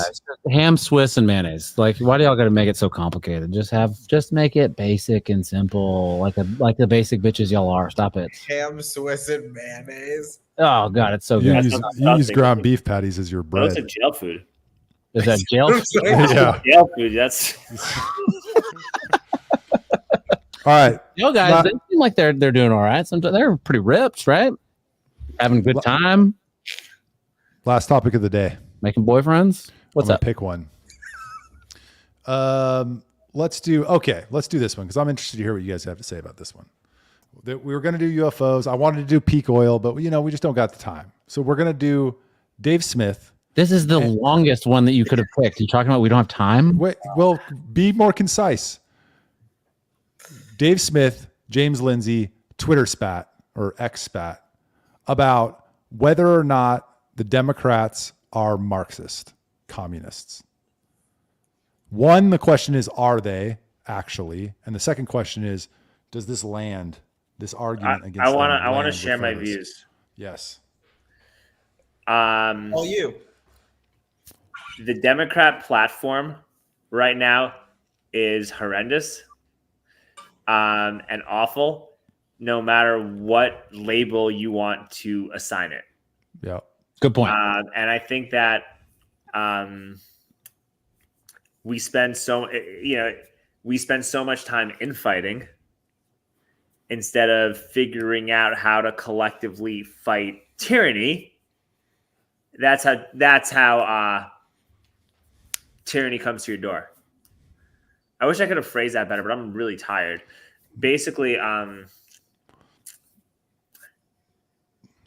ham, Swiss, and mayonnaise. Like, why do y'all got to make it so complicated? Just make it basic and simple, like the basic bitches y'all are. Stop it. Ham, Swiss, and mayonnaise. Oh god, it's so you good. use ground beef patties as your bread. That's like jail food. Is that jail? Yeah. Jail food. That's All right. Yo guys, they seem like they're doing all right. Sometimes they're pretty ripped, right? Having a good time. Last topic of the day. Making boyfriends. What's up? Pick one. Let's do this one because I'm interested to hear what you guys have to say about this one. We were going to do UFOs. I wanted to do peak oil, but we just don't got the time. So we're going to do Dave Smith. This is the longest one that you could have picked. You're talking about we don't have time? Wait, well, be more concise. Dave Smith, James Lindsay, Twitter spat or X spat about whether or not the Democrats are Marxist communists. One, the question is, are they actually? And the second question is, does this land, this argument against I want to share my views. Yes. All you. The Democrat platform right now is horrendous and awful, no matter what label you want to assign it. Yeah. Good point. And I think that we spend so much time infighting instead of figuring out how to collectively fight tyranny. That's how tyranny comes to your door. I wish I could have phrased that better, but I'm really tired. Basically,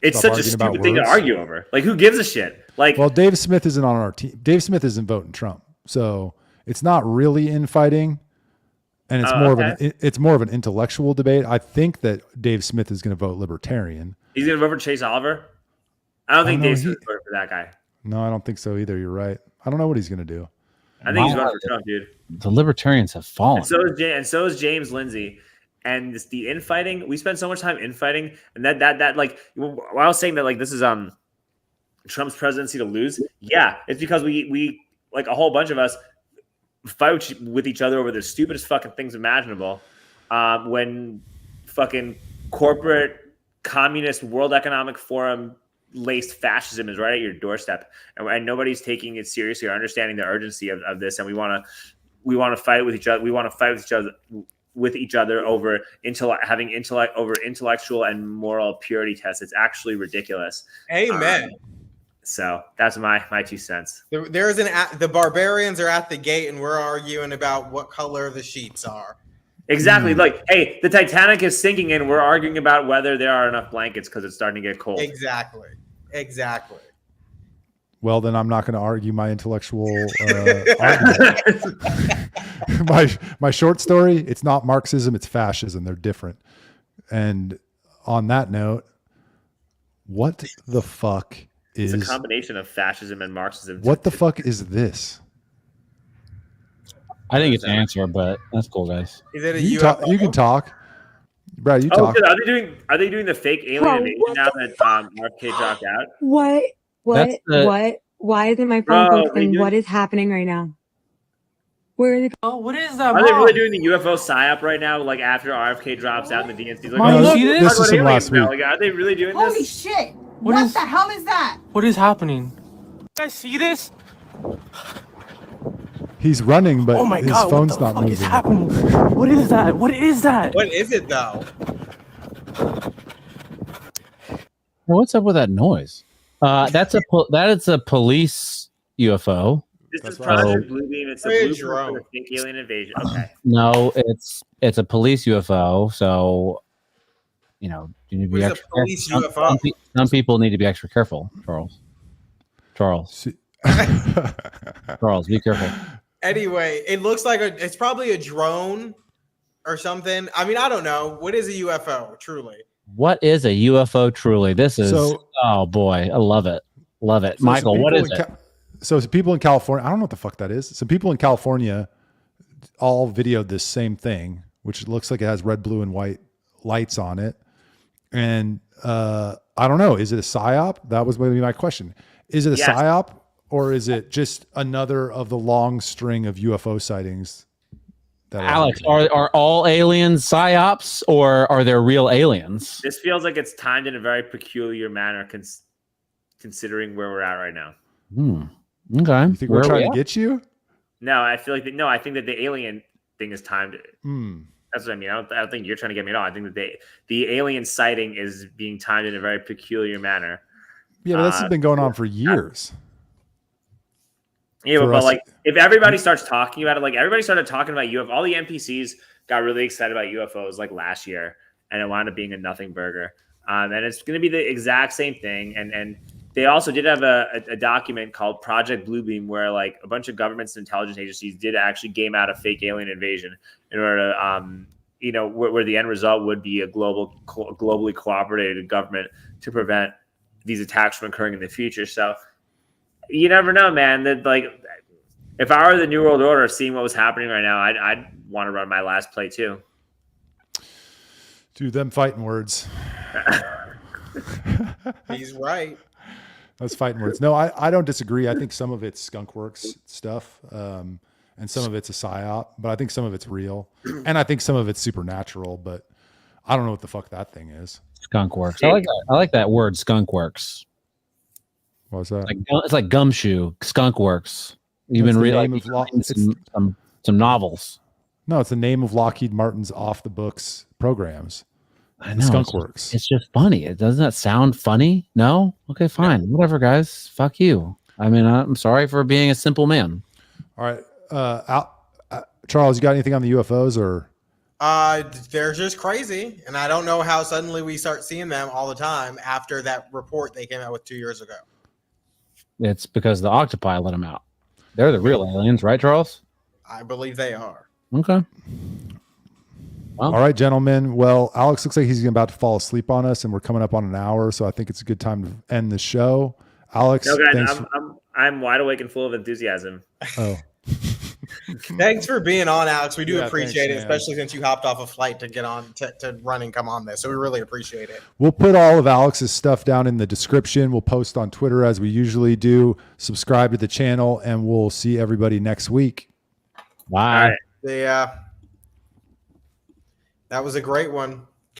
it's Stop such a arguing stupid thing to words. argue over. Like, who gives a shit? Like, Well, Dave Smith isn't on our team. Dave Smith isn't voting Trump, so it's not really infighting, and it's more of an intellectual debate. I think that Dave Smith is going to vote Libertarian. he's gonna vote for Chase Oliver. I don't think Dave Smith voted for that guy. No, I don't think so either. You're right. I don't know what he's going to do. I think he's voting for Trump, dude. The libertarians have fallen. And so is James Lindsay. And the infighting, we spend so much time infighting, and that like while I was saying that like this is Trump's presidency to lose. Yeah, it's because we like a whole bunch of us fight with each other over the stupidest fucking things imaginable. When fucking corporate communist World Economic Forum laced fascism is right at your doorstep, and nobody's taking it seriously or understanding the urgency of this. And we want to fight with each other. We want to fight with each other over intellectual and moral purity tests. It's actually ridiculous. Amen. So that's my 2 cents. The barbarians are at the gate, and we're arguing about what color the sheets are. Exactly. Like, hey, the Titanic is sinking, and we're arguing about whether there are enough blankets because it's starting to get cold. Exactly. Well, then I'm not going to argue my intellectual argument. my short story, it's not Marxism, it's fascism. They're different. And on that note, what the fuck is... It's a combination of fascism and Marxism. What the fuck is this? I think it's an answer, but that's cool, guys. Is it a You UFO? can talk. Brad, you talk. Good. Are they doing the fake alien invasion now that RFK dropped out? What? Why isn't my phone focusing? What is happening right now? Where are they? Oh, what is that? Are they really doing the UFO psyop right now? Like after RFK drops out and the DNC? Like, Mom, you see this? This is from last week. Like, are they really doing Holy this? shit! What the hell is that? What is happening? You guys see this? He's running, but Oh my his god! phone's What the not fuck moving. is happening? What is that? What is that? What is it though? What's up with that noise? That is a police UFO. This That's is right. Project Bluebeam. It's a Hey, blueprint Jerome. for the fake alien invasion. Okay. No, it's a police UFO. So, you need to be What is a extra. police some, UFO? some people need to be extra careful. Charles, be careful. Anyway, it looks like it's probably a drone or something. I mean, I don't know. What is a UFO, truly? What is a UFO? Truly, this is. So- oh boy, I love it. So Michael, some what people is in it? So some people in California, I don't know what the fuck that is. Some people in California all videoed this same thing, which looks like it has red, blue, and white lights on it. And I don't know. Is it a psyop? That was going to be my question. Is it a Yes. psyop, or is it just another of the long string of UFO sightings? That Alex, are all aliens psyops, or are there real aliens? This feels like it's timed in a very peculiar manner, considering where we're at right now. Okay. You think we're trying to get you? No, I feel like I think that the alien thing is timed. That's what I mean. I don't think you're trying to get me at all. I think that the alien sighting is being timed in a very peculiar manner. Yeah, but this has been going on for years. Yeah, For but us- like if everybody starts talking about it, like everybody started talking about UFO, all the NPCs got really excited about UFOs like last year, and it wound up being a nothing burger. And it's going to be the exact same thing. And they also did have a document called Project Bluebeam, where like a bunch of governments and intelligence agencies did actually game out a fake alien invasion in order to, where the end result would be a globally cooperated government to prevent these attacks from occurring in the future. So you never know, man. That like, if I were the New World Order, seeing what was happening right now, I'd want to run my last play too. Dude, them fighting words. He's right. Those fighting words. No, I don't disagree. I think some of it's skunkworks stuff, and some of it's a psyop, but I think some of it's real, and I think some of it's supernatural. But I don't know what the fuck that thing is. Skunk works. I like that word, skunk works. What was that? It's like gumshoe. Skunk works. You've That's been the reading name of law- some novels. No, it's the name of Lockheed Martin's off the books programs. I know. Skunk works. It's just funny. It doesn't that sound funny? No? Okay, fine. Whatever, guys. Fuck you. I mean, I'm sorry for being a simple man. All right, Charles, you got anything on the UFOs or? They're just crazy, and I don't know how suddenly we start seeing them all the time after that report they came out with 2 years ago. It's because the octopi let them out. They're the real aliens, right, Charles? I believe they are. Okay. All right, gentlemen. Well, Alex looks like he's about to fall asleep on us, and we're coming up on an hour, so I think it's a good time to end the show. Alex, No, guys, thanks. I'm wide awake and full of enthusiasm. Thanks for being on, Alex. We do Yeah, appreciate thanks, it, man. especially since you hopped off a flight to get on to run and come on this. So we really appreciate it. We'll put all of Alex's stuff down in the description. We'll post on Twitter as we usually do. Subscribe to the channel, and we'll see everybody next week. Bye. All right. That was a great one.